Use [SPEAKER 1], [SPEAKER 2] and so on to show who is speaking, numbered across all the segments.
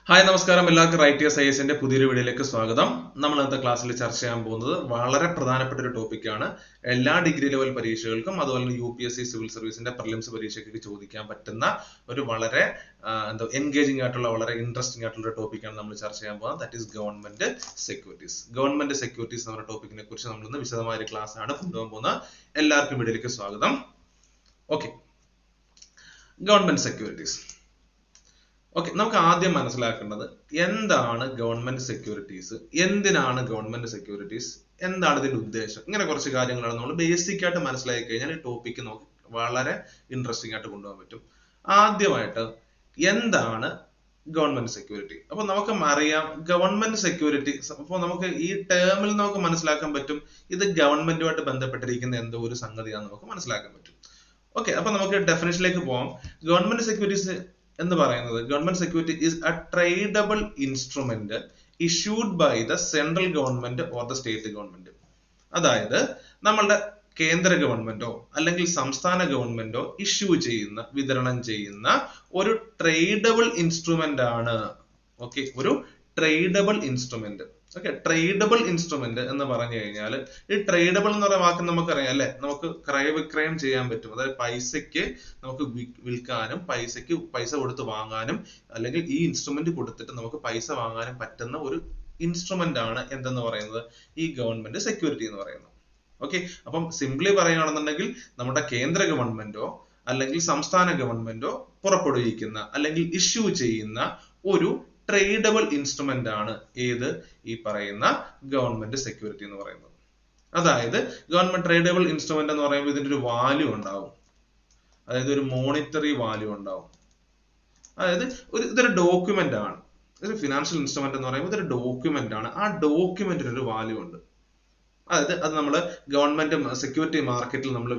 [SPEAKER 1] Hi നമസ്കാരം, എല്ലാവർക്കും right IAS പുതിയൊരു വീഡിയോയിലേക്ക് സ്വാഗതം. നമ്മൾ ഇന്നത്തെ ക്ലാസ്സിൽ ചർച്ച ചെയ്യാൻ പോകുന്നത് വളരെ പ്രധാനപ്പെട്ട ഒരു ടോപ്പിക്കാണ്. എല്ലാ ഡിഗ്രി ലെവൽ പരീക്ഷകൾക്കും അതുപോലെ UPSC സിവിൽ സർവീസിന്റെ പ്രിലിംസ് പരീക്ഷയ്ക്ക് ചോദിക്കാൻ പറ്റുന്ന ഒരു വളരെ എൻഗേജിംഗ് ആയിട്ടുള്ള വളരെ ഇൻട്രസ്റ്റിംഗ് ആയിട്ടുള്ള ഒരു ടോപ്പിക്കാണ് നമ്മൾ ചർച്ച ചെയ്യാൻ പോകുന്നത്. That is government securities. Government securities എന്ന ടോപ്പിക്കിനെ കുറിച്ച് നമ്മൾ ഇന്ന് വിശദമായ ഒരു ക്ലാസ് ആണ് കൊണ്ടുപോകാൻ പോകുന്നത്. എല്ലാവർക്കും വീഡിയോയിലേക്ക് സ്വാഗതം. Okay, government securities. ഓക്കെ, നമുക്ക് ആദ്യം മനസ്സിലാക്കേണ്ടത് എന്താണ് ഗവൺമെന്റ് സെക്യൂരിറ്റീസ്, എന്തിനാണ് ഗവൺമെന്റ് സെക്യൂരിറ്റീസ്, എന്താണ് ഇതിന്റെ ഉദ്ദേശം, ഇങ്ങനെ കുറച്ച് കാര്യങ്ങളാണ് നമ്മൾ ബേസിക് ആയിട്ട് മനസ്സിലാക്കി കഴിഞ്ഞാൽ ഈ ടോപ്പിക്ക് നമുക്ക് വളരെ ഇൻട്രസ്റ്റിംഗ് ആയിട്ട് കൊണ്ടുപോകാൻ പറ്റും. ആദ്യമായിട്ട് എന്താണ് ഗവൺമെന്റ് സെക്യൂരിറ്റി? അപ്പൊ നമുക്ക് അറിയാം ഗവൺമെന്റ് സെക്യൂരിറ്റി. അപ്പോൾ നമുക്ക് ഈ ടേമിൽ നമുക്ക് മനസ്സിലാക്കാൻ പറ്റും ഇത് ഗവൺമെന്റുമായിട്ട് ബന്ധപ്പെട്ടിരിക്കുന്ന എന്തോ ഒരു സംഗതിയാണെന്ന് നമുക്ക് മനസ്സിലാക്കാൻ പറ്റും. ഓക്കെ, അപ്പൊ നമുക്ക് ഡെഫിനിഷനിലേക്ക് പോകാം. ഗവൺമെന്റ് സെക്യൂരിറ്റീസ് എന്ന് പറയുന്നത്, government security is a tradable instrument issued by the central government or the state government. അതായത് നമ്മളുടെ കേന്ദ്ര ഗവൺമെന്റോ അല്ലെങ്കിൽ സംസ്ഥാന ഗവൺമെന്റോ ഇഷ്യൂ ചെയ്യുന്ന, വിതരണം ചെയ്യുന്ന ഒരു ട്രേഡബിൾ ഇൻസ്ട്രുമെന്റ് ആണ്. ഓക്കെ, ഒരു tradable instrument. Okay, tradable instrument എന്ന് പറഞ്ഞു കഴിഞ്ഞാൽ, ഈ ട്രേഡബിൾ എന്ന് പറയുന്ന വാക്ക് നമുക്കറിയാം അല്ലെ, നമുക്ക് ക്രയവിക്രയം ചെയ്യാൻ പറ്റും. അതായത് പൈസയ്ക്ക് നമുക്ക് വിൽക്കാനും പൈസ കൊടുത്ത് വാങ്ങാനും അല്ലെങ്കിൽ ഈ ഇൻസ്ട്രുമെന്റ് കൊടുത്തിട്ട് നമുക്ക് പൈസ വാങ്ങാനും പറ്റുന്ന ഒരു ഇൻസ്ട്രുമെന്റ് ആണ് എന്തെന്ന് പറയുന്നത് ഈ ഗവൺമെന്റ് സെക്യൂരിറ്റി എന്ന് പറയുന്നത്. ഓക്കെ, അപ്പം സിംപ്ലി പറയുകയാണെന്നുണ്ടെങ്കിൽ നമ്മുടെ കേന്ദ്ര ഗവൺമെന്റോ അല്ലെങ്കിൽ സംസ്ഥാന ഗവൺമെന്റോ പുറപ്പെടുവിക്കുന്ന അല്ലെങ്കിൽ ഇഷ്യൂ ചെയ്യുന്ന ഒരു ട്രേഡബിൾ ഇൻസ്ട്രുമെന്റ് ആണ് ഏത്, ഈ പറയുന്ന ഗവൺമെന്റ് സെക്യൂരിറ്റി എന്ന് പറയുന്നത്. അതായത് ഗവൺമെന്റ് ട്രേഡബിൾ ഇൻസ്ട്രുമെന്റ് എന്ന് പറയുമ്പോൾ ഇതിന്റെ ഒരു വാല്യൂ ഉണ്ടാവും. അതായത് ഒരു മോണിറ്ററി വാല്യൂ ഉണ്ടാവും. അതായത് ഇതൊരു ഡോക്യുമെന്റ് ആണ്. ഒരു ഫിനാൻഷ്യൽ ഇൻസ്ട്രുമെന്റ് എന്ന് പറയുമ്പോൾ ഇതൊരു ഡോക്യുമെന്റ് ആണ്. ആ ഡോക്യുമെന്റിന് ഒരു വാല്യൂ ഉണ്ട്. അതായത് അത് നമ്മൾ ഗവൺമെന്റ് സെക്യൂരിറ്റി മാർക്കറ്റിൽ നമ്മൾ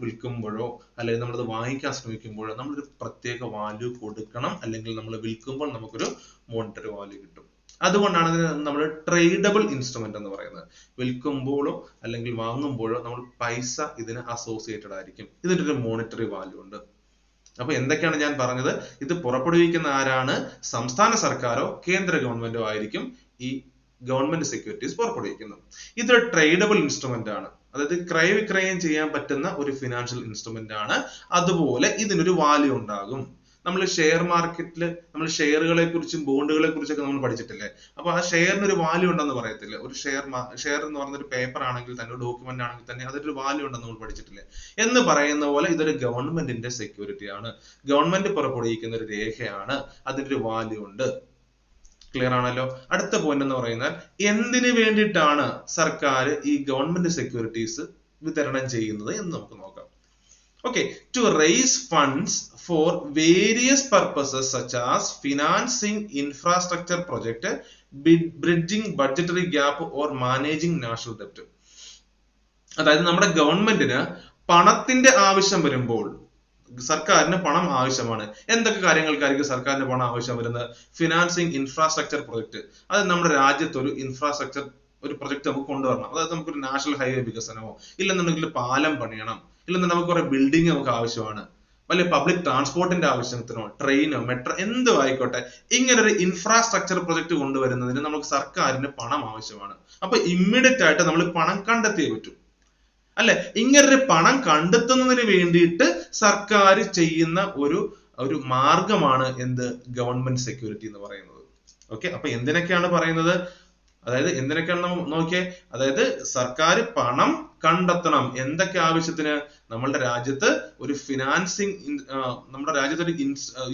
[SPEAKER 1] വിൽക്കുമ്പോഴോ അല്ലെങ്കിൽ നമ്മളത് വാങ്ങിക്കാൻ ശ്രമിക്കുമ്പോഴോ നമ്മളൊരു പ്രത്യേക വാല്യൂ കൊടുക്കണം. അല്ലെങ്കിൽ നമ്മൾ വിൽക്കുമ്പോൾ നമുക്കൊരു മോണിറ്ററി വാല്യൂ കിട്ടും. അതുകൊണ്ടാണ് ഇതിന് നമ്മൾ ട്രേഡബിൾ ഇൻസ്ട്രുമെന്റ് എന്ന് പറയുന്നത്. വിൽക്കുമ്പോഴോ അല്ലെങ്കിൽ വാങ്ങുമ്പോഴോ നമ്മൾ പൈസ ഇതിന് അസോസിയേറ്റഡ് ആയിരിക്കും. ഇതിന്റെ ഒരു മോണിറ്ററി വാല്യൂ ഉണ്ട്. അപ്പൊ എന്തൊക്കെയാണ് ഞാൻ പറഞ്ഞത്? ഇത് പുറപ്പെടുവിക്കുന്ന ആരാണ്? സംസ്ഥാന സർക്കാരോ കേന്ദ്ര ഗവൺമെന്റോ ആയിരിക്കും ഈ ഗവൺമെന്റ് സെക്യൂരിറ്റീസ് പുറപ്പെടുവിക്കുന്നത്. ഇതൊരു ട്രേഡബിൾ ഇൻസ്ട്രുമെന്റ് ആണ്. അതായത് ക്രയവിക്രയം ചെയ്യാൻ പറ്റുന്ന ഒരു ഫിനാൻഷ്യൽ ഇൻസ്ട്രുമെന്റ് ആണ്. അതുപോലെ ഇതിനൊരു വാല്യൂ ഉണ്ടാകും. നമ്മൾ ഷെയർ മാർക്കറ്റിൽ നമ്മൾ ഷെയറുകളെ കുറിച്ചും ബോണ്ടുകളെ കുറിച്ചൊക്കെ നമ്മൾ പഠിച്ചിട്ടില്ലേ? അപ്പൊ ആ ഷെയറിന് ഒരു വാല്യൂ ഉണ്ടെന്ന് പറയത്തില്ലേ? ഒരു ഷെയർ എന്ന് പറയുന്ന ഒരു പേപ്പർ ആണെങ്കിൽ തന്നെ, ഡോക്യുമെന്റ് ആണെങ്കിൽ തന്നെ അതിനൊരു വാല്യൂ ഉണ്ടെന്ന് നമ്മൾ പഠിച്ചിട്ടില്ലേ? എന്ന് പറയുന്ന പോലെ ഇതൊരു ഗവൺമെന്റിന്റെ സെക്യൂരിറ്റി ആണ്. ഗവൺമെന്റ് പുറപ്പെടുവിക്കുന്ന ഒരു രേഖയാണ്, അതിനൊരു വാല്യൂ ഉണ്ട്. ക്ലിയർ ആണല്ലോ? അടുത്ത പോയിന്റ് എന്ന് പറയുന്നത്, എന്തിനു വേണ്ടിയിട്ടാണ് സർക്കാർ ഈ ഗവൺമെന്റ് സെക്യൂരിറ്റീസ് വിതരണം ചെയ്യുന്നത് എന്ന് നമുക്ക് നോക്കാം. Okay, to raise funds for various purposes such as financing infrastructure project, bridging budgetary gap or managing national ഡെപ്റ്റ്. അതായത് നമ്മുടെ ഗവൺമെന്റിന് പണത്തിന്റെ ആവശ്യം വരുമ്പോൾ, സർക്കാരിന് പണം ആവശ്യമാണ്. എന്തൊക്കെ കാര്യങ്ങൾക്കായിരിക്കും സർക്കാരിന് പണം ആവശ്യം വരുന്നത്? Financing infrastructure project. അത് നമ്മുടെ രാജ്യത്ത് ഒരു ഇൻഫ്രാസ്ട്രക്ചർ ഒരു പ്രൊജക്ട് നമുക്ക് കൊണ്ടുവരണം. അതായത് നമുക്കൊരു നാഷണൽ ഹൈവേ വികസനമോ, ഇല്ലെന്നുണ്ടെങ്കിൽ പാലം പണിയണം, ഇല്ലെന്നുണ്ടെങ്കിൽ നമുക്ക് കുറെ ബിൽഡിംഗ് നമുക്ക് ആവശ്യമാണ്, വലിയ പബ്ലിക് ട്രാൻസ്പോർട്ടിന്റെ ആവശ്യത്തിനോ, ട്രെയിനോ മെട്രോ എന്തോ ആയിക്കോട്ടെ, ഇങ്ങനെ ഒരു ഇൻഫ്രാസ്ട്രക്ചർ പ്രൊജക്ട് കൊണ്ടുവരുന്നതിന് നമുക്ക് സർക്കാരിന് പണം ആവശ്യമാണ്. അപ്പൊ ഇമ്മീഡിയറ്റ് ആയിട്ട് നമ്മൾ പണം കണ്ടെത്തിയേ പറ്റൂ അല്ലെ? ഇങ്ങനൊരു പണം കണ്ടെത്തുന്നതിന് വേണ്ടിയിട്ട് സർക്കാർ ചെയ്യുന്ന ഒരു മാർഗമാണ് എന്ത്? ഗവൺമെന്റ് സെക്യൂരിറ്റി എന്ന് പറയുന്നത്. ഓക്കെ, അപ്പൊ എന്തിനൊക്കെയാണ് പറയുന്നത്? അതായത് എന്തിനൊക്കെയാണ് നോക്കിയേ. അതായത് സർക്കാർ പണം കണ്ടെത്തണം. എന്തൊക്കെ ആവശ്യത്തിന്? നമ്മളുടെ രാജ്യത്ത് ഒരു നമ്മുടെ രാജ്യത്ത് ഒരു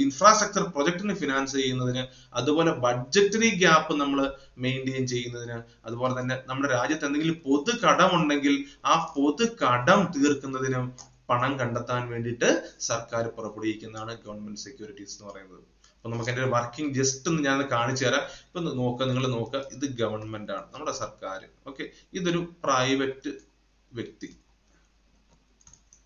[SPEAKER 1] ഇൻഫ്രാസ്ട്രക്ചർ പ്രൊജക്ടിന് ഫിനാൻസ് ചെയ്യുന്നതിന്, അതുപോലെ ബഡ്ജറ്ററി ഗ്യാപ്പ് നമ്മൾ മെയിൻറ്റെയിൻ ചെയ്യുന്നതിന്, അതുപോലെ തന്നെ നമ്മുടെ രാജ്യത്ത് എന്തെങ്കിലും പൊതു കടം ഉണ്ടെങ്കിൽ ആ പൊതു കടം തീർക്കുന്നതിനും പണം കണ്ടെത്താൻ വേണ്ടിയിട്ട് സർക്കാർ പുറപ്പെടുവിക്കുന്നതാണ് ഗവൺമെന്റ് സെക്യൂരിറ്റീസ് എന്ന് പറയുന്നത്. അപ്പൊ നമുക്ക് അതിന്റെ വർക്കിംഗ് ജസ്റ്റ് ഒന്ന് ഞാൻ കാണിച്ചു തരാം. ഇപ്പൊ നിങ്ങൾ നോക്കുക, ഇത് ഗവൺമെന്റ് ആണ്, നമ്മുടെ സർക്കാർ. ഓക്കെ, ഇതൊരു പ്രൈവറ്റ് വ്യക്തി.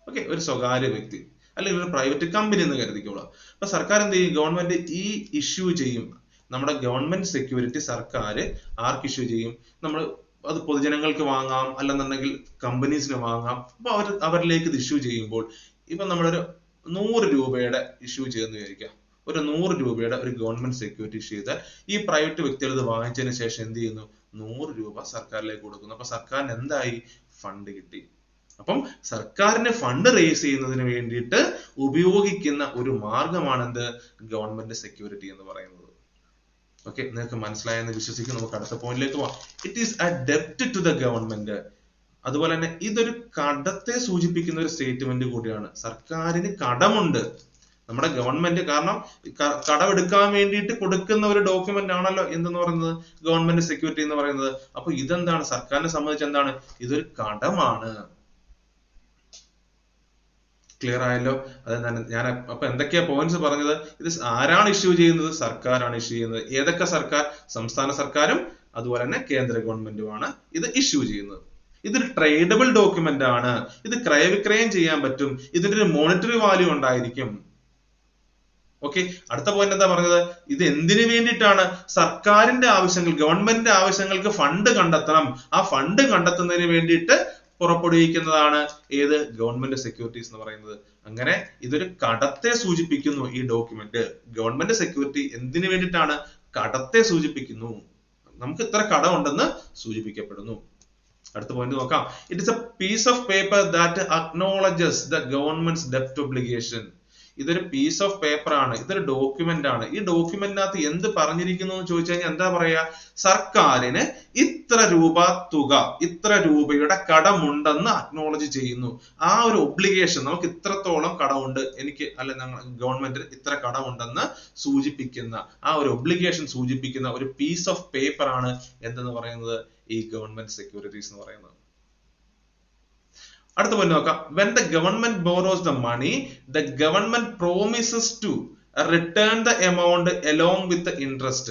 [SPEAKER 1] ഓക്കെ, ഒരു സ്വകാര്യ വ്യക്തി അല്ലെങ്കിൽ ഒരു പ്രൈവറ്റ് കമ്പനി എന്ന് കരുതിക്കോളാം. അപ്പൊ സർക്കാർ എന്ത് ചെയ്യും? ഗവൺമെന്റ് ഈ ഇഷ്യൂ ചെയ്യും. നമ്മുടെ ഗവൺമെന്റ് സെക്യൂരിറ്റി സർക്കാർ ആർക്ക് ഇഷ്യൂ ചെയ്യും? നമ്മൾ അത് പൊതുജനങ്ങൾക്ക് വാങ്ങാം, അല്ലെന്നുണ്ടെങ്കിൽ കമ്പനീസിന് വാങ്ങാം. അപ്പൊ അവരിലേക്ക് ഇത് ഇഷ്യൂ ചെയ്യുമ്പോൾ, ഇപ്പൊ നമ്മളൊരു 100 രൂപയുടെ ഇഷ്യൂ ചെയ്യുന്ന വിചാരിക്കാം. ഒരു 100 രൂപയുടെ ഒരു ഗവൺമെന്റ് സെക്യൂരിറ്റി ഇഷ്യൂ ചെയ്താൽ ഈ പ്രൈവറ്റ് വ്യക്തികൾ ഇത് വാങ്ങിച്ചതിന് ശേഷം എന്ത് ചെയ്യുന്നു? 100 രൂപ സർക്കാരിലേക്ക് കൊടുക്കുന്നു. അപ്പൊ സർക്കാരിന് എന്തായി? ഫണ്ട് കിട്ടി. അപ്പം സർക്കാരിന് ഫണ്ട് റേസ് ചെയ്യുന്നതിന് വേണ്ടിയിട്ട് ഉപയോഗിക്കുന്ന ഒരു മാർഗമാണ് എന്ത്? ഗവൺമെന്റ് സെക്യൂരിറ്റി എന്ന് പറയുന്നത്. ഓക്കെ, നിങ്ങൾക്ക് മനസ്സിലായെന്ന് വിശ്വസിക്കുന്നു. നമുക്ക് അടുത്ത പോയിന്റിലേക്ക് പോവാം. ഇറ്റ് ഈസ് എ ഡെപ്റ്റ് ടു ദ ഗവൺമെന്റ്. അതുപോലെ തന്നെ ഇതൊരു കടത്തെ സൂചിപ്പിക്കുന്ന ഒരു സ്റ്റേറ്റ്മെന്റ് കൂടിയാണ്. സർക്കാരിന് കടമുണ്ട്. നമ്മുടെ ഗവൺമെന്റ്, കാരണം കടമെടുക്കാൻ വേണ്ടിയിട്ട് കൊടുക്കുന്ന ഒരു ഡോക്യുമെന്റ് ആണല്ലോ എന്തെന്ന് പറയുന്നത്? ഗവൺമെന്റ് സെക്യൂരിറ്റി എന്ന് പറയുന്നത്. അപ്പൊ ഇതെന്താണ്? സർക്കാരിനെ സംബന്ധിച്ച് എന്താണ്? ഇതൊരു കടമാണ്. ക്ലിയർ ആയല്ലോ? അതെന്താണ് ഞാൻ അപ്പൊ എന്തൊക്കെയാ പോയിന്റ്സ് പറഞ്ഞത്? ഇത് ആരാണ് ഇഷ്യൂ ചെയ്യുന്നത്? സർക്കാരാണ് ഇഷ്യൂ ചെയ്യുന്നത്. ഏതൊക്കെ സർക്കാർ? സംസ്ഥാന സർക്കാരും അതുപോലെ തന്നെ കേന്ദ്ര ഗവൺമെന്റുമാണ് ഇത് ഇഷ്യൂ ചെയ്യുന്നത്. ഇതൊരു ട്രേഡബിൾ ഡോക്യുമെന്റ് ആണ്. ഇത് ക്രയവിക്രയം ചെയ്യാൻ പറ്റും. ഇതിന്റെ ഒരു മോണിറ്ററി വാല്യൂ ഉണ്ടായിരിക്കും. ഓക്കെ, അടുത്ത പോയിന്റ് എന്താ പറഞ്ഞത്? ഇത് എന്തിനു വേണ്ടിയിട്ടാണ്? സർക്കാരിന്റെ ആവശ്യങ്ങൾ, ഗവൺമെന്റിന്റെ ആവശ്യങ്ങൾക്ക് ഫണ്ട് കണ്ടെത്തണം. ആ ഫണ്ട് കണ്ടെത്തുന്നതിന് വേണ്ടിയിട്ട് പുറപ്പെടുവിക്കുന്നതാണ് ഏത്? ഗവൺമെന്റ് സെക്യൂരിറ്റീസ് എന്ന് പറയുന്നത്. അങ്ങനെ ഇതൊരു കടത്തെ സൂചിപ്പിക്കുന്നു ഈ ഡോക്യുമെന്റ്. ഗവൺമെന്റ് സെക്യൂരിറ്റി എന്തിനു വേണ്ടിയിട്ടാണ്? കടത്തെ സൂചിപ്പിക്കുന്നു. നമുക്ക് ഇത്ര കടമുണ്ടെന്ന് സൂചിപ്പിക്കപ്പെടുന്നു. അടുത്ത പോയിന്റ് നോക്കാം. It is a piece of paper that acknowledges the government's ഡെപ്റ്റ് ഒബ്ലിഗേഷൻ. ഇതൊരു പീസ് ഓഫ് പേപ്പർ ആണ്. ഇതൊരു ഡോക്യുമെന്റ് ആണ്. ഈ ഡോക്യുമെന്റിനകത്ത് എന്ത് പറഞ്ഞിരിക്കുന്നു എന്ന് ചോദിച്ചു കഴിഞ്ഞാൽ എന്താ പറയാ? സർക്കാരിന് ഇത്ര രൂപ തുക, ഇത്ര രൂപയുടെ കടമുണ്ടെന്ന് അക്നോളജ് ചെയ്യുന്നു. ആ ഒരു ഒബ്ലിഗേഷൻ, നമുക്ക് ഇത്രത്തോളം കടമുണ്ട്, എനിക്ക് അല്ല ഗവൺമെന്റിന് ഇത്ര കടമുണ്ടെന്ന് സൂചിപ്പിക്കുന്ന ആ ഒരു ഒബ്ലിഗേഷൻ സൂചിപ്പിക്കുന്ന ഒരു പീസ് ഓഫ് പേപ്പർ ആണ് എന്തെന്ന് പറയുന്നത്? ഈ ഗവൺമെന്റ് സെക്യൂരിറ്റീസ് എന്ന് പറയുന്നത്. അടുത്ത പോയിന്റ് നോക്കാം. When the government borrows the money, the government promises to return the amount along with the interest.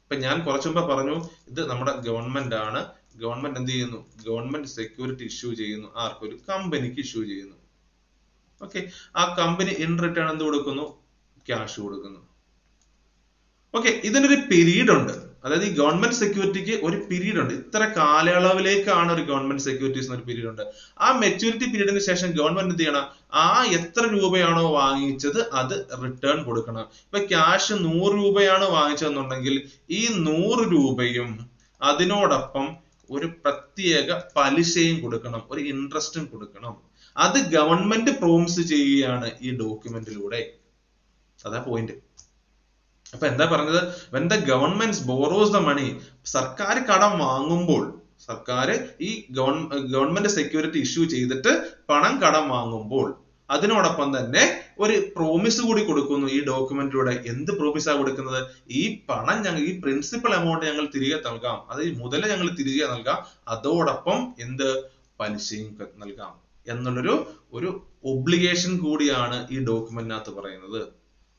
[SPEAKER 1] ഇപ്പൊ ഞാൻ കുറച്ചു മുമ്പ് പറഞ്ഞു, ഇത് നമ്മുടെ ഗവൺമെന്റ് ആണ്. ഗവൺമെന്റ് എന്ത് ചെയ്യുന്നു? ഗവൺമെന്റ് സെക്യൂരിറ്റി ഇഷ്യൂ ചെയ്യുന്നു. ആർക്ക്? ഒരു കമ്പനിക്ക് ഇഷ്യൂ ചെയ്യുന്നു. ഓക്കെ, ആ കമ്പനി ഇൻ റിട്ടേൺ എന്ത് കൊടുക്കുന്നു? ക്യാഷ് കൊടുക്കുന്നു. ഓക്കെ, ഇതിനൊരു പീരീഡ് ഉണ്ട്. അതായത് ഈ ഗവൺമെന്റ് സെക്യൂരിറ്റിക്ക് ഒരു പീരീഡ് ഉണ്ട്. ഇത്ര കാലയളവിലേക്കാണ് ഒരു ഗവൺമെന്റ് സെക്യൂരിറ്റീസ് ഒരു പീരീഡ് ഉണ്ട്. ആ മെച്യൂരിറ്റി പീരീഡിന് ശേഷം ഗവൺമെന്റ് എന്ത് ചെയ്യണം? ആ എത്ര രൂപയാണോ വാങ്ങിച്ചത് അത് റിട്ടേൺ കൊടുക്കണം. ഇപ്പൊ ക്യാഷ് 100 രൂപയാണ് വാങ്ങിച്ചതെന്നുണ്ടെങ്കിൽ ഈ 100 രൂപയും അതിനോടൊപ്പം ഒരു പ്രത്യേക പലിശയും കൊടുക്കണം, ഒരു ഇൻട്രസ്റ്റും കൊടുക്കണം. അത് ഗവൺമെന്റ് പ്രോമിസ് ചെയ്യുകയാണ് ഈ ഡോക്യുമെന്റിലൂടെ. അതാ പോയിന്റ്. അപ്പൊ എന്താ പറഞ്ഞത്? when the government borrows the money, സർക്കാർ കടം വാങ്ങുമ്പോൾ, സർക്കാർ ഈ ഗവൺമെന്റ് സെക്യൂരിറ്റി ഇഷ്യൂ ചെയ്തിട്ട് പണം കടം വാങ്ങുമ്പോൾ അതിനോടൊപ്പം തന്നെ ഒരു പ്രോമിസ് കൂടി കൊടുക്കുന്നു ഈ ഡോക്യുമെന്റിലൂടെ. എന്ത് പ്രോമിസാ കൊടുക്കുന്നത്? ഈ പണം ഞങ്ങൾ, ഈ പ്രിൻസിപ്പൽ എമൗണ്ട് ഞങ്ങൾ തിരികെ നൽകാം, അത് ഈ മുതൽ ഞങ്ങൾ തിരികെ നൽകാം, അതോടൊപ്പം എന്ത്? പലിശയും നൽകാം എന്നുള്ളൊരു ഒബ്ലിഗേഷൻ കൂടിയാണ് ഈ ഡോക്യുമെന്റിനകത്ത് പറയുന്നത്.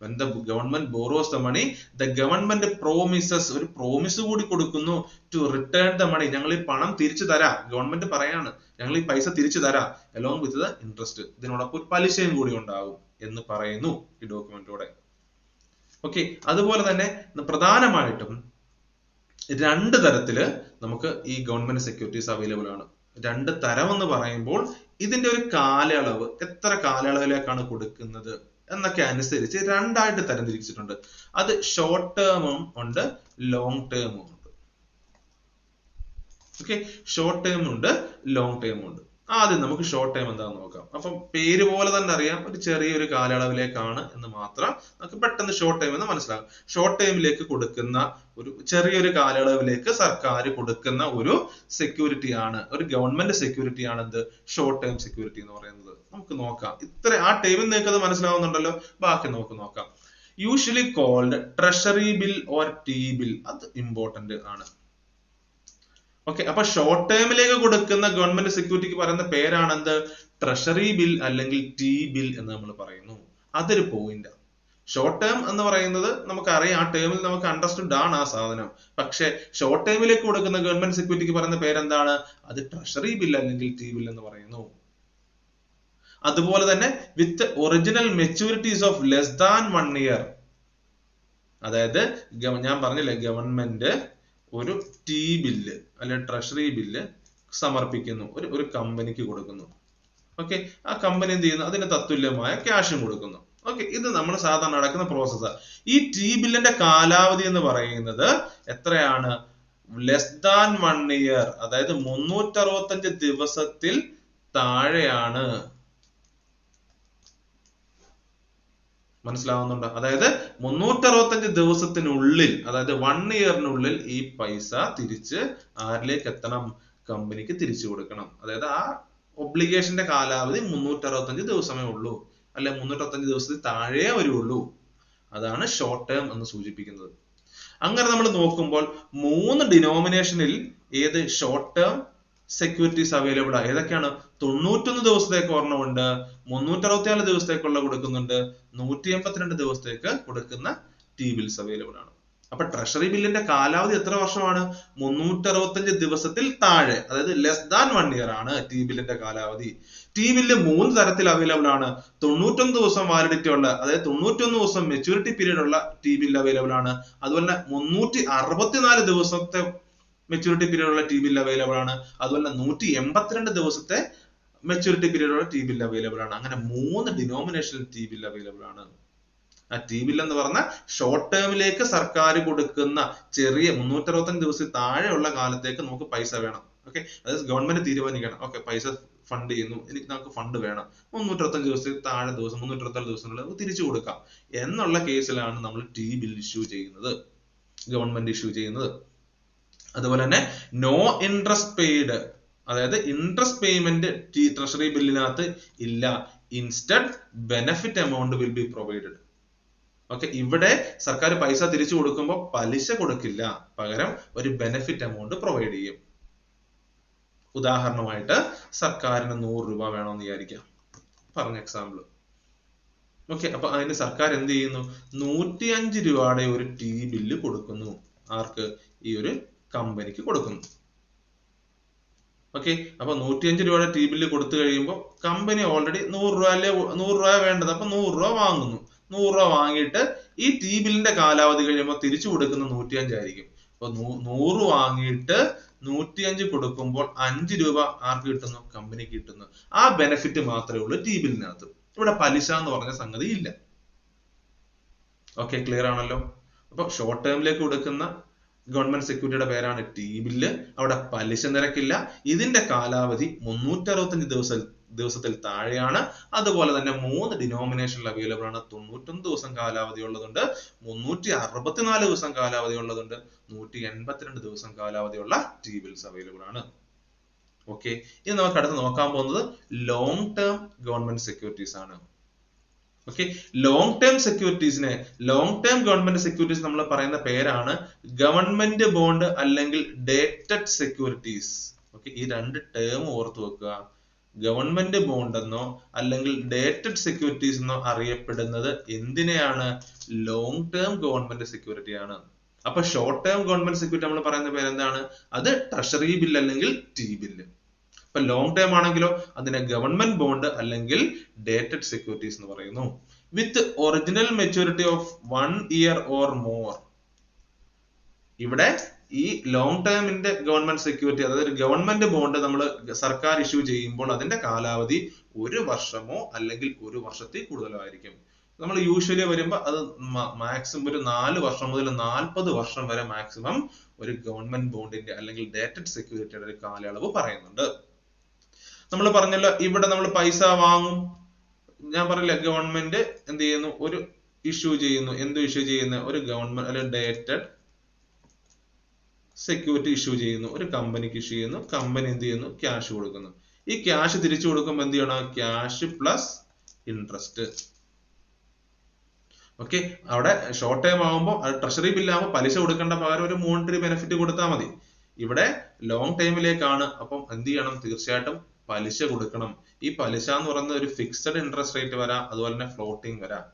[SPEAKER 1] When the government borrows the money, the government promises, ഒരു പ്രോമിസ് കൂടി കൊടുക്കുന്നു to return the money. ഞങ്ങൾ ഈ പണം തിരിച്ചു തരാം. ഗവൺമെന്റ് പറയാണ് ഞങ്ങൾ ഈ പൈസ തിരിച്ചു തരാം along with the interest. ഇതിനോടൊപ്പം ഒരു പലിശയും കൂടി ഉണ്ടാവും എന്ന് പറയുന്നു ഈ ഡോക്യുമെന്റിലൂടെ. ഓക്കെ, അതുപോലെ തന്നെ പ്രധാനമായിട്ടും 2 തരത്തില് നമുക്ക് ഈ ഗവൺമെന്റ് സെക്യൂരിറ്റീസ് അവൈലബിൾ ആണ്. 2 തരം എന്ന് പറയുമ്പോൾ ഇതിന്റെ ഒരു കാലയളവ്, എത്ര കാലയളവിലേക്കാണ് കൊടുക്കുന്നത് എന്നൊക്കെ അനുസരിച്ച് 2ആയിട്ട് തരംതിരിച്ചിട്ടുണ്ട്. അത് ഷോർട്ട് ടേമും ഉണ്ട്, ലോങ് ടേമും ഉണ്ട്. ഓക്കെ, ഷോർട്ട് ടേം ഉണ്ട്, ലോങ് ടേമും ഉണ്ട്. ആദ്യം നമുക്ക് ഷോർട്ട് ടൈം എന്താണെന്ന് നോക്കാം. അപ്പം പേര് പോലെ തന്നെ അറിയാം, ഒരു ചെറിയൊരു കാലയളവിലേക്കാണ് എന്ന് മാത്രം നമുക്ക് പെട്ടെന്ന് ഷോർട്ട് ടൈം എന്ന് മനസ്സിലാകും. ഷോർട്ട് ടൈമിലേക്ക് കൊടുക്കുന്ന ഒരു ചെറിയൊരു കാലയളവിലേക്ക് സർക്കാർ കൊടുക്കുന്ന ഒരു സെക്യൂരിറ്റി ആണ്, ഒരു ഗവൺമെന്റ് സെക്യൂരിറ്റി ആണ് എന്ത്? ഷോർട്ട് ടൈം സെക്യൂരിറ്റി എന്ന് പറയുന്നത്. നമുക്ക് നോക്കാം. ഇത്ര ആ ടൈമിൽ നിങ്ങൾക്ക് അത് മനസ്സിലാവുന്നുണ്ടല്ലോ. ബാക്കി നമുക്ക് നോക്കാം. Usually called treasury bill or T bill. അത് ഇമ്പോർട്ടന്റ് ആണ്. ഓക്കെ, അപ്പൊ ഷോർട്ട് ടേമിലേക്ക് കൊടുക്കുന്ന ഗവൺമെന്റ് സെക്യൂരിറ്റിക്ക് പറയുന്ന പേരാണ് എന്ത്? ട്രഷറി ബിൽ അല്ലെങ്കിൽ ടി ബിൽ എന്ന് നമ്മൾ പറയുന്നു. അതൊരു പോയിന്റ്. ഷോർട്ട് ടേം എന്ന് പറയുന്നത് നമുക്കറിയാം, ആ ടേമിൽ നമുക്ക് അണ്ടർസ്റ്റുഡ് ആണ് ആ സാധനം. പക്ഷെ ഷോർട്ട് ടൈമിലേക്ക് കൊടുക്കുന്ന ഗവൺമെന്റ് സെക്യൂരിറ്റിക്ക് പറയുന്ന പേരെന്താണ്? അത് ട്രഷറി ബിൽ അല്ലെങ്കിൽ ടി ബിൽ എന്ന് പറയുന്നു. അതുപോലെ തന്നെ with original maturities of less than 1 year. അതായത് ഞാൻ പറഞ്ഞില്ലേ, ഗവൺമെന്റ് ഒരു ടി ബില്ല് അല്ലെങ്കിൽ ട്രഷറി ബില്ല് സമർപ്പിക്കുന്നു, ഒരു കമ്പനിക്ക് കൊടുക്കുന്നു. ഓക്കെ, ആ കമ്പനി എന്ത് ചെയ്യുന്നു? അതിന് തത്തുല്യമായ ക്യാഷും കൊടുക്കുന്നു. ഓക്കെ, ഇത് നമ്മൾ സാധാരണ നടക്കുന്ന പ്രോസസ്സാണ്. ഈ ടി ബില്ലിന്റെ കാലാവധി എന്ന് പറയുന്നത് എത്രയാണ്? ലെസ് ദാൻ 1 ഇയർ, അതായത് 365 ദിവസത്തിൽ താഴെയാണ്. മനസ്സിലാവുന്നുണ്ടോ? അതായത് 365 ദിവസത്തിനുള്ളിൽ, അതായത് 1 ഇയറിനുള്ളിൽ ഈ പൈസ തിരിച്ച് ആരിലേക്ക് എത്തണം? കമ്പനിക്ക് തിരിച്ചു കൊടുക്കണം. അതായത് ആ ഒബ്ലിഗേഷന്റെ കാലാവധി 365 ദിവസമേ ഉള്ളൂ, അല്ലെ 365 ദിവസത്തിൽ താഴെ വരുള്ളൂ. അതാണ് ഷോർട്ട് ടേം എന്ന് സൂചിപ്പിക്കുന്നത്. അങ്ങനെ നമ്മൾ നോക്കുമ്പോൾ 3 ഡിനോമിനേഷനിൽ ഏത് ഷോർട്ട് ടേം സെക്യൂരിറ്റീസ് അവൈലബിൾ ആണ്. ഏതൊക്കെയാണ്? 91 ദിവസത്തേക്ക് ഒരെണ്ണമുണ്ട്, 364 ദിവസത്തേക്കുള്ള കൊടുക്കുന്നുണ്ട്, 182 ദിവസത്തേക്ക് കൊടുക്കുന്ന ടി ബിൽസ് അവൈലബിൾ ആണ്. അപ്പൊ ട്രഷറി ബില്ലിന്റെ കാലാവധി എത്ര വർഷമാണ്? 365 ദിവസത്തിൽ താഴെ, അതായത് ലെസ് ദാൻ 1 ഇയർ ആണ് ടി ബില്ലിന്റെ കാലാവധി. ടി ബില്ല് 3 തരത്തിൽ അവൈലബിൾ ആണ്. 91 ദിവസം വാലിഡിറ്റി ഉള്ള, അതായത് 91 ദിവസം മെച്യൂരിറ്റി പീരീഡ് ഉള്ള ടി ബില്ല് അവൈലബിൾ ആണ്. അതുപോലെ 364 ദിവസത്തെ മെച്യൂരിറ്റി പീരീഡ് ഉള്ള ടി ബില്ല് അവൈലബിൾ ആണ്. അതുപോലെ 182 ദിവസത്തെ മെച്യൂരിറ്റി പീരീഡ് ഉള്ള ടി ബില്ല് അവൈലബിൾ ആണ്. അങ്ങനെ 3 ഡിനോമിനേഷനിൽ ടി ബില്ല് അവൈലബിൾ ആണ്. ആ ടി ബില്ല് എന്ന് പറഞ്ഞാൽ ഷോർട്ട് ടേമിലേക്ക് സർക്കാർ കൊടുക്കുന്ന ചെറിയ 365 ദിവസത്തിൽ താഴെയുള്ള കാലത്തേക്ക് നമുക്ക് പൈസ വേണം. ഓക്കെ, അതായത് ഗവൺമെന്റ് തീരുമാനിക്കണം, ഓക്കെ പൈസ ഫണ്ട് ചെയ്യുന്നു, എനിക്ക് നമുക്ക് ഫണ്ട് വേണം, 365 ദിവസത്തിൽ താഴെ ദിവസം 364 ദിവസത്തിനുള്ളിൽ തിരിച്ചു കൊടുക്കാം എന്നുള്ള കേസിലാണ് നമ്മൾ ടി ബിൽ ഇഷ്യൂ ചെയ്യുന്നത്, ഗവൺമെന്റ് ഇഷ്യൂ ചെയ്യുന്നത്. അതുപോലെ തന്നെ നോ ഇൻട്രസ്റ്റ് പെയ്ഡ്, അതായത് ഇൻട്രസ്റ്റ് പേയ്മെന്റ് ട്രഷറി ബില്ലിനകത്ത് ഇല്ല. Instead benefit amount will be provided. Okay, ഇവിടെ സർക്കാർ പൈസ തിരിച്ചു കൊടുക്കുമ്പോൾ പലിശ കൊടുക്കില്ല, പകരം ഒരു ബെനിഫിറ്റ് എമൗണ്ട് പ്രൊവൈഡ് ചെയ്യും. ഉദാഹരണമായിട്ട് സർക്കാരിന് 100 രൂപ വേണമെന്ന് വിചാരിക്കാം, പറഞ്ഞ എക്സാമ്പിൾ. ഓക്കെ, അപ്പൊ അതിന് സർക്കാർ എന്ത് ചെയ്യുന്നു? 105 രൂപയുടെ ഒരു ടി ബില്ല് കൊടുക്കുന്നു. ആർക്ക്? ഈ ഒരു കമ്പനിക്ക് കൊടുക്കുന്നു. ഓക്കെ, അപ്പൊ 105 രൂപയുടെ ടി ബില്ല് കൊടുത്തു കഴിയുമ്പോൾ കമ്പനി ഓൾറെഡി 100 രൂപ അല്ലെ 100 രൂപ വേണ്ടത്, അപ്പൊ 100 രൂപ വാങ്ങുന്നു. 100 രൂപ വാങ്ങിയിട്ട് ഈ ടി ബില്ലിന്റെ കാലാവധി കഴിയുമ്പോൾ തിരിച്ചു കൊടുക്കുന്ന 105 ആയിരിക്കും. അപ്പൊ 100 വാങ്ങിയിട്ട് 105 കൊടുക്കുമ്പോൾ 5 രൂപ ആർക്ക് കിട്ടുന്നു? കമ്പനിക്ക് കിട്ടുന്നു. ആ ബെനിഫിറ്റ് മാത്രമേ ഉള്ളൂ ടി ബില്ലിനകത്ത്. ഇവിടെ പലിശ എന്ന് പറഞ്ഞ സംഗതി ഇല്ല. ഓക്കെ, ക്ലിയർ ആണല്ലോ? അപ്പൊ ഷോർട്ട് ടേമിലേക്ക് കൊടുക്കുന്ന ഗവൺമെന്റ് സെക്യൂരിറ്റിയുടെ പേരാണ് ടി ബില്ല്. അവിടെ പലിശ നിരക്കില്ല. ഇതിന്റെ കാലാവധി 365 ദിവസത്തിൽ താഴെയാണ്. അതുപോലെ തന്നെ 3 ഡിനോമിനേഷനിൽ അവൈലബിൾ ആണ്. 91 ദിവസം കാലാവധി ഉള്ളതുണ്ട്, 364 ദിവസം കാലാവധി ഉള്ളതുണ്ട്, 182 ദിവസം കാലാവധിയുള്ള ടി ബിൽസ് അവൈലബിൾ ആണ്. ഓക്കെ, ഇനി നമുക്ക് അടുത്ത് നോക്കാൻ പോകുന്നത് ലോങ് ടേം ഗവൺമെന്റ് സെക്യൂരിറ്റീസ് ആണ്. ഓക്കെ, ലോങ് ടേം സെക്യൂരിറ്റീസിനെ, ലോങ് ടേം ഗവൺമെന്റ് സെക്യൂരിറ്റീസ് നമ്മൾ പറയുന്ന പേരാണ് ഗവൺമെന്റ് ബോണ്ട് അല്ലെങ്കിൽ ഡേറ്റഡ് സെക്യൂരിറ്റീസ്. ഓക്കെ, ഈ 2 ടേം ഓർത്ത് വെക്കുക. ഗവൺമെന്റ് ബോണ്ട് എന്നോ അല്ലെങ്കിൽ ഡേറ്റഡ് സെക്യൂരിറ്റീസ് എന്നോ അറിയപ്പെടുന്നത് എന്തിനെയാണ്? ലോങ് ടേം ഗവൺമെന്റ് സെക്യൂരിറ്റി ആണ്. അപ്പൊ ഷോർട്ട് ടേം ഗവൺമെന്റ് സെക്യൂരിറ്റി നമ്മൾ പറയുന്ന പേര് എന്താണ്? അത് ട്രഷറി ബില്ല് അല്ലെങ്കിൽ ടി ബില്ല്. ഇപ്പൊ ലോങ് ടേം ആണെങ്കിലോ അതിനെ ഗവൺമെന്റ് ബോണ്ട് അല്ലെങ്കിൽ ഡേറ്റഡ് സെക്യൂരിറ്റീസ് എന്ന് പറയുന്നു. വിത്ത് original maturity of 1 year or more. ഇവിടെ ഈ ലോങ് ടേമിന്റെ ഗവൺമെന്റ് സെക്യൂരിറ്റി, അതായത് ഗവൺമെന്റ് ബോണ്ട് നമ്മൾ സർക്കാർ ഇഷ്യൂ ചെയ്യുമ്പോൾ അതിന്റെ കാലാവധി 1 വർഷമോ അല്ലെങ്കിൽ 1 വർഷത്തിൽ കൂടുതലോ ആയിരിക്കും. നമ്മൾ യൂഷ്വലി വരുമ്പോൾ അത് മാക്സിമം ഒരു 4 വർഷം മുതൽ 40 വർഷം വരെ മാക്സിമം ഒരു ഗവൺമെന്റ് ബോണ്ടിന്റെ അല്ലെങ്കിൽ ഡേറ്റഡ് സെക്യൂരിറ്റിയുടെ ഒരു കാലയളവ് പറയുന്നുണ്ട്. നമ്മൾ പറഞ്ഞല്ലോ, ഇവിടെ നമ്മൾ പൈസ വാങ്ങും. ഞാൻ പറഞ്ഞില്ല, ഗവൺമെന്റ് എന്ത് ചെയ്യുന്നു? ഒരു ഇഷ്യൂ ചെയ്യുന്നു. എന്ത് ഇഷ്യൂ ചെയ്യുന്ന? ഒരു ഗവൺമെന്റ് അല്ലെങ്കിൽ ഡേറ്റഡ് സെക്യൂരിറ്റി ഇഷ്യൂ ചെയ്യുന്നു. ഒരു കമ്പനിക്ക് ഇഷ്യൂ ചെയ്യുന്നു. കമ്പനി എന്ത് ചെയ്യുന്നു? ക്യാഷ് കൊടുക്കുന്നു. ഈ ക്യാഷ് തിരിച്ചു കൊടുക്കുമ്പോൾ എന്ത് ചെയ്യണം? Cash plus interest. ഓക്കെ, അവിടെ ഷോർട്ട് ടൈം ആകുമ്പോൾ ട്രഷറി ബില്ലാകുമ്പോൾ പലിശ കൊടുക്കേണ്ട പകരം ഒരു മോണിറ്ററി ബെനിഫിറ്റ് കൊടുത്താൽ മതി. ഇവിടെ ലോങ് ടൈമിലേക്കാണ്, അപ്പം എന്ത് ചെയ്യണം? തീർച്ചയായിട്ടും പലിശ കൊടുക്കണം. ഈ പലിശ എന്ന് പറയുന്നത് ഒരു ഫിക്സഡ് ഇൻട്രസ്റ്റ് റേറ്റ് വരാം, അതുപോലെ തന്നെ ഫ്ലോട്ടിംഗ് വരാം.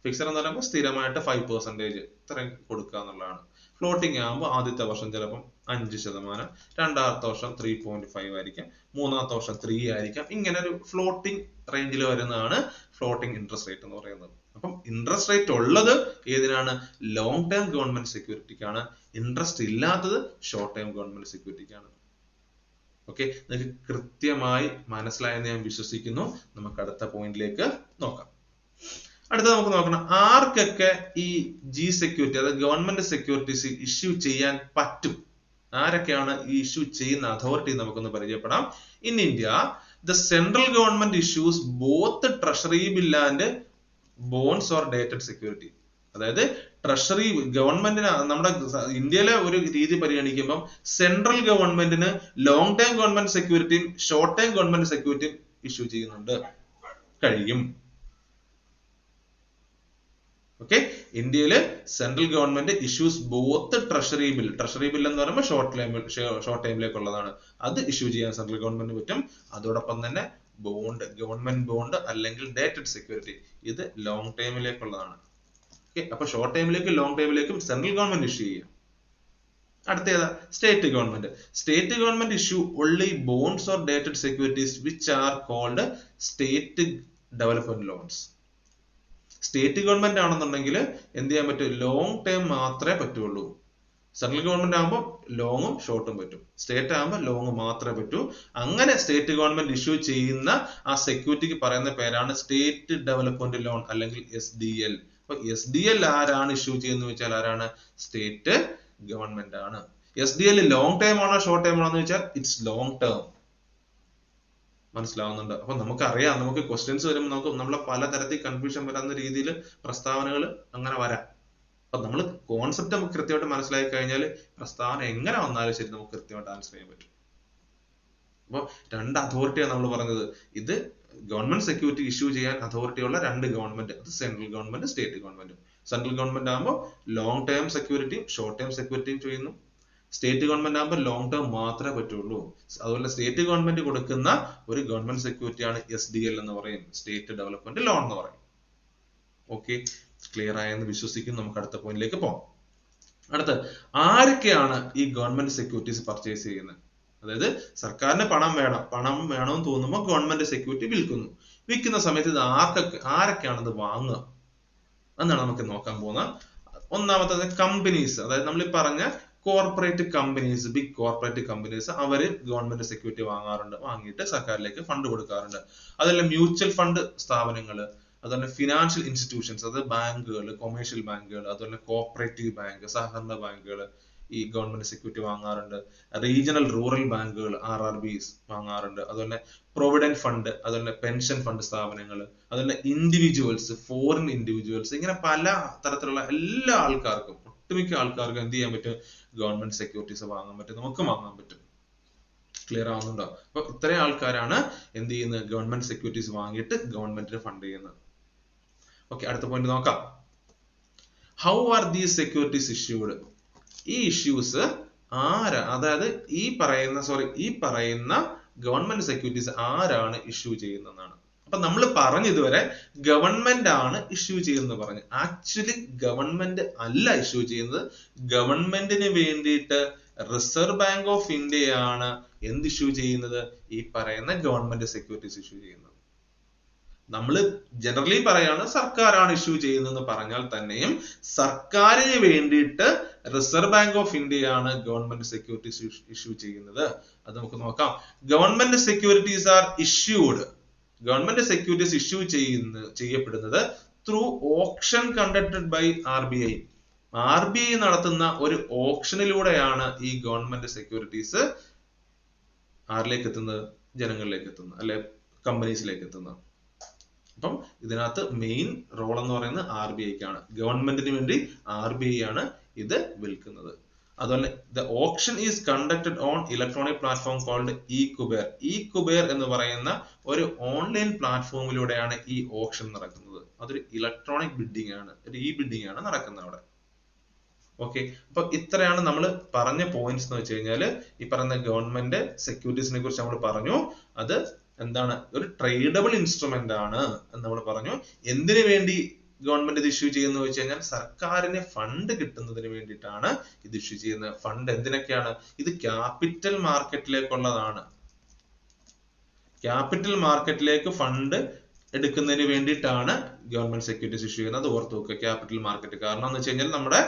[SPEAKER 1] ഫിക്സഡ് എന്ന് പറയുമ്പോൾ സ്ഥിരമായിട്ട് 5% ഇത്രയും കൊടുക്കുക എന്നുള്ളതാണ്. ഫ്ലോട്ടിംഗ് ആകുമ്പോൾ ആദ്യത്തെ വർഷം ചിലപ്പം 5%, രണ്ടാമത്തെ വർഷം 3.5 ആയിരിക്കാം, മൂന്നാമത്തെ വർഷം 3 ആയിരിക്കാം. ഇങ്ങനെ ഒരു ഫ്ലോട്ടിംഗ് റേഞ്ചിൽ വരുന്നതാണ് ഫ്ലോട്ടിംഗ് ഇൻട്രസ്റ്റ് റേറ്റ് എന്ന് പറയുന്നത്. അപ്പം ഇൻട്രസ്റ്റ് റേറ്റ് ഉള്ളത് ഏതിനാണ്? ലോങ് ടേം ഗവൺമെന്റ് സെക്യൂരിറ്റിക്കാണ്. ഇൻട്രസ്റ്റ് ഇല്ലാത്തത് ഷോർട്ട് ടേം ഗവൺമെന്റ് സെക്യൂരിറ്റിക്കാണ്. ഓക്കെ, നിങ്ങൾക്ക് കൃത്യമായി മനസ്സിലായെന്ന് ഞാൻ വിശ്വസിക്കുന്നു. നമുക്ക് അടുത്ത പോയിന്റിലേക്ക് നോക്കാം. അടുത്ത നമുക്ക് നോക്കണം ആർക്കൊക്കെ ഈ ജി സെക്യൂരിറ്റി അതായത് ഗവൺമെന്റ് സെക്യൂരിറ്റീസ് ഇഷ്യൂ ചെയ്യാൻ പറ്റും, ആരൊക്കെയാണ് ഈ ഇഷ്യൂ ചെയ്യുന്ന അതോറിറ്റി നമുക്കൊന്ന് പരിചയപ്പെടാം. In India the central government issues both treasury bill and bonds or dated security. അതായത് ട്രഷറി ഗവൺമെന്റിന് നമ്മുടെ ഇന്ത്യയിലെ ഒരു രീതി പരിഗണിക്കുമ്പോൾ സെൻട്രൽ ഗവൺമെന്റിന് ലോങ് ടൈം ഗവൺമെന്റ് സെക്യൂരിറ്റിയും ഷോർട്ട് ടൈം ഗവൺമെന്റ് സെക്യൂരിറ്റിയും ഇഷ്യൂ ചെയ്യുന്നുണ്ട് കഴിയും. ഓക്കെ, ഇന്ത്യയില് central government issues both treasury bill എന്ന് പറയുമ്പോൾ ഷോർട്ട് ടൈമിലേക്കുള്ളതാണ്, അത് ഇഷ്യൂ ചെയ്യാൻ സെൻട്രൽ ഗവൺമെന്റ് പറ്റും. അതോടൊപ്പം തന്നെ ബോണ്ട്, ഗവൺമെന്റ് ബോണ്ട് അല്ലെങ്കിൽ ഡേറ്റഡ് സെക്യൂരിറ്റി, ഇത് ലോങ് ടൈമിലേക്കുള്ളതാണ്. ഓക്കെ, അപ്പൊ ഷോർട്ട് ടൈമിലേക്കും ലോങ് ടൈമിലേക്കും സെൻട്രൽ ഗവൺമെന്റ് ഇഷ്യൂ ചെയ്യും. അടുത്ത ഏതാ? State government issue only bonds or dated securities which are called state development loans. State government ആണെന്നുണ്ടെങ്കിൽ എന്ത് ചെയ്യാൻ പറ്റും? ലോങ് ടൈം മാത്രമേ പറ്റുള്ളൂ. സെൻട്രൽ ഗവൺമെന്റ് ആകുമ്പോൾ ലോങ്ങും ഷോർട്ടും പറ്റും, സ്റ്റേറ്റ് ആകുമ്പോൾ ലോങ് മാത്രമേ പറ്റൂ. അങ്ങനെ സ്റ്റേറ്റ് ഗവൺമെന്റ് ഇഷ്യൂ ചെയ്യുന്ന ആ സെക്യൂരിറ്റിക്ക് പറയുന്ന പേരാണ് സ്റ്റേറ്റ് ഡെവലപ്മെന്റ് ലോൺ അല്ലെങ്കിൽ SDL. അപ്പൊ SDL ആരാണ് ഇഷ്യൂ ചെയ്യുന്നത് വെച്ചാൽ ആരാണ്? സ്റ്റേറ്റ് ഗവൺമെന്റ് ആണ്. SDL ലോങ് ടൈം ആണോ ഷോർട്ട് ടൈം ആണോ എന്ന് വെച്ചാൽ ഇറ്റ്സ് ലോങ് ടേം. മനസ്സിലാവുന്നുണ്ട്? അപ്പൊ നമുക്കറിയാം, നമുക്ക് ക്വസ്റ്റ്യൻസ് വരുമ്പോൾ നമ്മളെ പലതരത്തിൽ കൺഫ്യൂഷൻ വരാവുന്ന രീതിയിൽ പ്രസ്താവനകൾ അങ്ങനെ വരാം. അപ്പൊ നമ്മൾ കോൺസെപ്റ്റ് നമുക്ക് കൃത്യമായിട്ട് മനസ്സിലാക്കി കഴിഞ്ഞാൽ പ്രസ്താവന എങ്ങനെ വന്നാലും ശരി നമുക്ക് കൃത്യമായിട്ട് ആൻസർ ചെയ്യാൻ പറ്റും. അപ്പൊ രണ്ട് അതോറിറ്റിയാണ് നമ്മൾ പറഞ്ഞത്. ഇത് ഗവൺമെന്റ് സെക്യൂരിറ്റി ഇഷ്യൂ ചെയ്യാൻ അതോറിറ്റി ഉള്ള രണ്ട് ഗവൺമെന്റ്, അത് സെൻട്രൽ ഗവൺമെന്റ് സ്റ്റേറ്റ് ഗവൺമെന്റും. സെൻട്രൽ ഗവൺമെന്റ് ആകുമ്പോൾ ലോങ് ടേം സെക്യൂരിറ്റിയും ഷോർട്ട് ടേം സെക്യൂരിറ്റിയും ചെയ്യുന്നു. സ്റ്റേറ്റ് ഗവൺമെന്റ് ആകുമ്പോൾ ലോങ് ടേം മാത്രമേ പറ്റുള്ളൂ. അതുപോലെ സ്റ്റേറ്റ് ഗവൺമെന്റ് കൊടുക്കുന്ന ഒരു ഗവൺമെന്റ് സെക്യൂരിറ്റിയാണ് SDL എന്ന് പറയും, സ്റ്റേറ്റ് ഡെവലപ്മെന്റ് ലോൺ എന്ന് പറയും. ഓക്കെ, ക്ലിയർ ആയെന്ന് വിശ്വസിക്കുന്നു. നമുക്ക് അടുത്ത പോയിന്റിലേക്ക് പോകാം. അടുത്ത ആരൊക്കെയാണ് ഈ ഗവൺമെന്റ് സെക്യൂരിറ്റീസ് പർച്ചേസ് ചെയ്യുന്നത്? അതായത് സർക്കാരിന് പണം വേണമെന്ന് തോന്നുമ്പോൾ ഗവൺമെന്റ് സെക്യൂരിറ്റി വിൽക്കുന്ന സമയത്ത് ഇത് ആരൊക്കെയാണ് ഇത് വാങ്ങുക എന്നാണ് നമുക്ക് നോക്കാൻ പോകുന്നത്. ഒന്നാമത്തെ കമ്പനീസ്, അതായത് നമ്മൾ ഈ പറഞ്ഞ corporate companies, big corporate companies, അവര് ഗവൺമെന്റ് സെക്യൂരിറ്റി വാങ്ങിയിട്ട് സർക്കാരിലേക്ക് ഫണ്ട് കൊടുക്കാറുണ്ട്. അതുപോലെ മ്യൂച്വൽ ഫണ്ട് സ്ഥാപനങ്ങള്, അതുപോലെ ഫിനാൻഷ്യൽ ഇൻസ്റ്റിറ്റ്യൂഷൻസ്, അത് ബാങ്കുകൾ, കൊമേഴ്ഷ്യൽ ബാങ്കുകൾ, അതുപോലെ കോപ്പറേറ്റീവ് ബാങ്ക്, സഹകരണ ബാങ്കുകൾ ഈ ഗവൺമെന്റ് സെക്യൂരിറ്റി വാങ്ങാറുണ്ട്. റീജിയണൽ റൂറൽ ബാങ്കുകൾ RRBs വാങ്ങാറുണ്ട്. അതുപോലെ പ്രൊവിഡന്റ് ഫണ്ട്, അതുപോലെ പെൻഷൻ ഫണ്ട് സ്ഥാപനങ്ങൾ, അതുപോലെ ഇൻഡിവിജ്വൽസ്, ഫോറിൻ ഇൻഡിവിജ്വൽസ്, ഇങ്ങനെ പല തരത്തിലുള്ള എല്ലാ ആൾക്കാർക്കും, ഒട്ടുമിക്ക ആൾക്കാർക്കും എന്ത് ചെയ്യാൻ പറ്റും? ഗവൺമെന്റ് സെക്യൂരിറ്റീസ് വാങ്ങാൻ പറ്റും, നമുക്ക് വാങ്ങാൻ പറ്റും. ക്ലിയർ ആവുന്നുണ്ടോ? അപ്പൊ ഇത്രയും ആൾക്കാരാണ് എന്ത് ചെയ്യുന്നത്? ഗവൺമെന്റ് സെക്യൂരിറ്റീസ് വാങ്ങിയിട്ട് ഗവൺമെന്റിന് ഫണ്ട് ചെയ്യുന്നത്. ഓക്കെ, അടുത്ത പോയിന്റ് നോക്കാം. How are these securities issued? ഈ ഇഷ്യൂസ് അതായത് ഈ പറയുന്ന ഗവൺമെന്റ് സെക്യൂരിറ്റീസ് ആരാണ് ഇഷ്യൂ ചെയ്യുന്നതാണ്. അപ്പൊ നമ്മൾ പറഞ്ഞു ഇതുവരെ ഗവൺമെന്റ് ആണ് ഇഷ്യൂ ചെയ്യുന്നത് പറഞ്ഞു. ആക്ച്വലി ഗവൺമെന്റ് അല്ല ഇഷ്യൂ ചെയ്യുന്നത്. ഗവൺമെന്റിന് വേണ്ടിയിട്ട് റിസർവ് ബാങ്ക് ഓഫ് ഇന്ത്യയാണ് എന്ത് ഇഷ്യൂ ചെയ്യുന്നത്? ഈ പറയുന്ന ഗവൺമെന്റ് സെക്യൂരിറ്റീസ് ഇഷ്യൂ ചെയ്യുന്നത്. നമ്മൾ ജനറലി പറയാണ് സർക്കാരാണ് ഇഷ്യൂ ചെയ്യുന്നതെന്ന് പറഞ്ഞാൽ തന്നെയും സർക്കാരിന് വേണ്ടിയിട്ട് റിസർവ് ബാങ്ക് ഓഫ് ഇന്ത്യയാണ് ഗവൺമെന്റ് സെക്യൂരിറ്റീസ് ഇഷ്യൂ ചെയ്യുന്നത്. അത് നമുക്ക് നോക്കാം. Government securities are issued, government securities issue ചെയ്യപ്പെടുന്നത് through option conducted by RBI. RBI നടത്തുന്ന ഒരു ഓപ്ഷനിലൂടെയാണ് ഈ ഗവൺമെന്റ് സെക്യൂരിറ്റീസ് ആരിലേക്ക് എത്തുന്നത്? ജനങ്ങളിലേക്ക് എത്തുന്നത്, അല്ലെ കമ്പനീസിലേക്ക് എത്തുന്നത്. അപ്പം ഇതിനകത്ത് മെയിൻ റോൾ എന്ന് പറയുന്നത് RBIക്കാണ്. ഗവൺമെന്റിന് വേണ്ടി RBI ആണ് ഇത് വിൽക്കുന്നത്. അതുപോലെ the auction is conducted on electronic platform called e-Kuber. e-Kuber എന്ന് പറയുന്ന ഒരു ഓൺലൈൻ പ്ലാറ്റ്ഫോമിലൂടെയാണ് ഈ ഓപ്ഷൻ നടക്കുന്നത്. അതൊരു ഇലക്ട്രോണിക് ബിഡിംഗ് ആണ്, ഒരു ബിഡിംഗ് ആണ് നടക്കുന്നത് അവിടെ. ഓക്കെ, അപ്പൊ ഇത്രയാണ് നമ്മൾ പറഞ്ഞ പോയിന്റ്സ് എന്ന് വെച്ച് കഴിഞ്ഞാൽ ഈ പറയുന്ന ഗവൺമെന്റ് സെക്യൂരിറ്റീസിനെ കുറിച്ച് നമ്മൾ പറഞ്ഞു. അത് എന്താണ്? ഒരു ട്രേഡബിൾ ഇൻസ്ട്രുമെന്റ് ആണ് എന്ന് നമ്മൾ പറഞ്ഞു. എന്തിനു വേണ്ടി ഗവൺമെന്റ് ഇത് ഇഷ്യൂ ചെയ്യുന്നത് വെച്ച് കഴിഞ്ഞാൽ സർക്കാരിന് ഫണ്ട് കിട്ടുന്നതിന് വേണ്ടിയിട്ടാണ് ഇത് ഇഷ്യൂ ചെയ്യുന്നത്. ഫണ്ട് എന്തിനൊക്കെയാണ്? ഇത് ക്യാപിറ്റൽ മാർക്കറ്റിലേക്കുള്ളതാണ്. ക്യാപിറ്റൽ മാർക്കറ്റിലേക്ക് ഫണ്ട് എടുക്കുന്നതിന് വേണ്ടിയിട്ടാണ് ഗവൺമെന്റ് സെക്യൂരിറ്റീസ് ഇഷ്യൂ ചെയ്യുന്നത്. അത് ഓർത്ത് നോക്കുക, ക്യാപിറ്റൽ മാർക്കറ്റ്. കാരണം എന്ന് വെച്ച് കഴിഞ്ഞാൽ നമ്മുടെ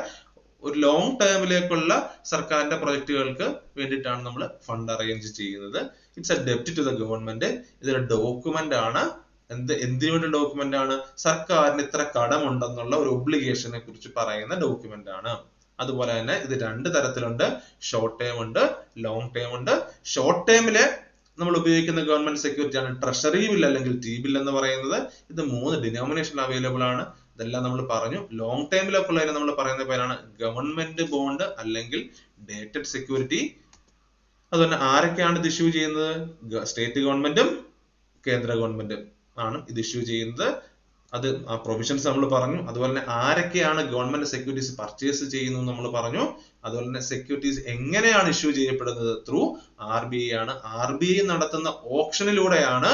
[SPEAKER 1] ഒരു ലോങ് ടേമിലേക്കുള്ള സർക്കാരിന്റെ പ്രൊജക്ടുകൾക്ക് വേണ്ടിയിട്ടാണ് നമ്മൾ ഫണ്ട് അറേഞ്ച് ചെയ്യുന്നത്. ഇറ്റ്സ് എ ഡെപ്റ്റ് ടു ദ ഗവൺമെന്റ്. ഇതൊരു ഡോക്യുമെന്റ് ആണ്. എന്തിനു വേണ്ടി ഡോക്യുമെന്റ് ആണ്? സർക്കാരിന് ഇത്ര കടമുണ്ടെന്നുള്ള ഒരു ഒബ്ലിഗേഷനെ കുറിച്ച് പറയുന്ന ഡോക്യുമെന്റ് ആണ്. അതുപോലെ തന്നെ ഇത് രണ്ട് തരത്തിലുണ്ട്. ഷോർട്ട് ടേം ഉണ്ട്, ലോങ് ടേം ഉണ്ട്. ഷോർട്ട് ടേമില് നമ്മൾ ഉപയോഗിക്കുന്ന ഗവൺമെന്റ് സെക്യൂരിറ്റി ആണ് ട്രഷറി ബിൽ അല്ലെങ്കിൽ ടി ബിൽ എന്ന് പറയുന്നത്. ഇത് 3 ഡിനോമിനേഷനിൽ അവൈലബിൾ ആണ്. ഇതെല്ലാം നമ്മൾ പറഞ്ഞു. ലോങ് ടേമിലൊക്കെ ഉള്ളതിനെ നമ്മൾ പറയുന്ന പേരാണ് ഗവൺമെന്റ് ബോണ്ട് അല്ലെങ്കിൽ ഡേറ്റഡ് സെക്യൂരിറ്റി. അതുപോലെ ആരൊക്കെയാണ് ഇത് ഇഷ്യൂ ചെയ്യുന്നത്? സ്റ്റേറ്റ് ഗവൺമെന്റും കേന്ദ്ര ഗവൺമെന്റും ആണ് ഇത് ഇഷ്യൂ ചെയ്യുന്നത്. അത് ആ പ്രൊവിഷൻസ് നമ്മൾ പറഞ്ഞു. അതുപോലെ തന്നെ ആരൊക്കെയാണ് ഗവൺമെന്റ് സെക്യൂരിറ്റീസ് പർച്ചേസ് ചെയ്യുന്നത് നമ്മൾ പറഞ്ഞു. അതുപോലെ തന്നെ സെക്യൂരിറ്റീസ് എങ്ങനെയാണ് ഇഷ്യൂ ചെയ്യപ്പെടുന്നത്? ത്രൂ RBI ആണ്. RBI നടത്തുന്ന ഓപ്ഷനിലൂടെയാണ്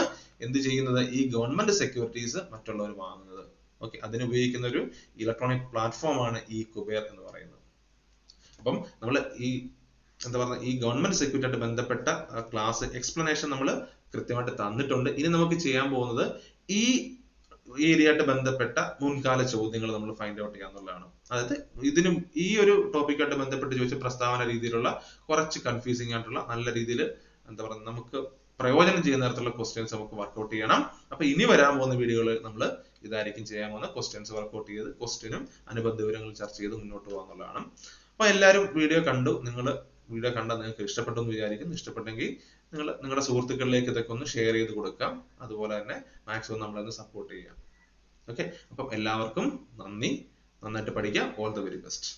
[SPEAKER 1] എന്ത് ചെയ്യുന്നത്? ഈ ഗവൺമെന്റ് സെക്യൂരിറ്റീസ് മറ്റുള്ളവർ വാങ്ങുന്നത്. ഓക്കെ, അതിന് ഉപയോഗിക്കുന്ന ഒരു ഇലക്ട്രോണിക് പ്ലാറ്റ്ഫോം ആണ് ഈ കുബേർ എന്ന് പറയുന്നത്. അപ്പം നമ്മൾ ഈ ഗവൺമെന്റ് സെക്യൂരിറ്റി ആയിട്ട് ബന്ധപ്പെട്ട ക്ലാസ് എക്സ്പ്ലനേഷൻ നമ്മൾ കൃത്യമായിട്ട് തന്നിട്ടുണ്ട്. ഇനി നമുക്ക് ചെയ്യാൻ പോകുന്നത് ഈ ഏരിയയായിട്ട് ബന്ധപ്പെട്ട മുൻകാല ചോദ്യങ്ങൾ നമ്മൾ ഫൈൻഡ് ഔട്ട് ചെയ്യാന്നുള്ളതാണ്. അതായത് ഇതിനും ഈ ഒരു ടോപ്പിക്കായിട്ട് ബന്ധപ്പെട്ട് ചോദിച്ച പ്രസ്താവന രീതിയിലുള്ള കുറച്ച് കൺഫ്യൂസിംഗ് ആയിട്ടുള്ള നല്ല രീതിയിൽ നമുക്ക് പ്രയോജനം ചെയ്യുന്ന തരത്തിലുള്ള ക്വസ്റ്റ്യൻസ് നമുക്ക് വർക്ക്ഔട്ട് ചെയ്യണം. അപ്പൊ ഇനി വരാൻ പോകുന്ന വീഡിയോകൾ നമ്മൾ ഇതായിരിക്കും ചെയ്യാൻ പോകുന്ന ക്വസ്റ്റ്യൻസ് വർക്ക്ഔട്ട് ചെയ്ത് ക്വസ്റ്റ്യനും അനുബന്ധ വിവരങ്ങൾ ചർച്ച ചെയ്ത് മുന്നോട്ട് പോകാന്നുള്ളതാണ്. അപ്പൊ എല്ലാവരും വീഡിയോ കണ്ടു. വീഡിയോ കണ്ടാൽ നിങ്ങൾക്ക് ഇഷ്ടപ്പെട്ടു എന്ന് വിചാരിക്കുന്നു. ഇഷ്ടപ്പെട്ടെങ്കിൽ നിങ്ങൾ നിങ്ങളുടെ സുഹൃത്തുക്കളിലേക്ക് ഇതൊക്കെ ഒന്ന് ഷെയർ ചെയ്ത് കൊടുക്കാം. അതുപോലെ തന്നെ മാക്സിമം നമ്മളൊന്ന് സപ്പോർട്ട് ചെയ്യാം. ഓക്കെ, അപ്പം എല്ലാവർക്കും നന്ദി. നന്നായിട്ട് പഠിക്കാം. All the very best.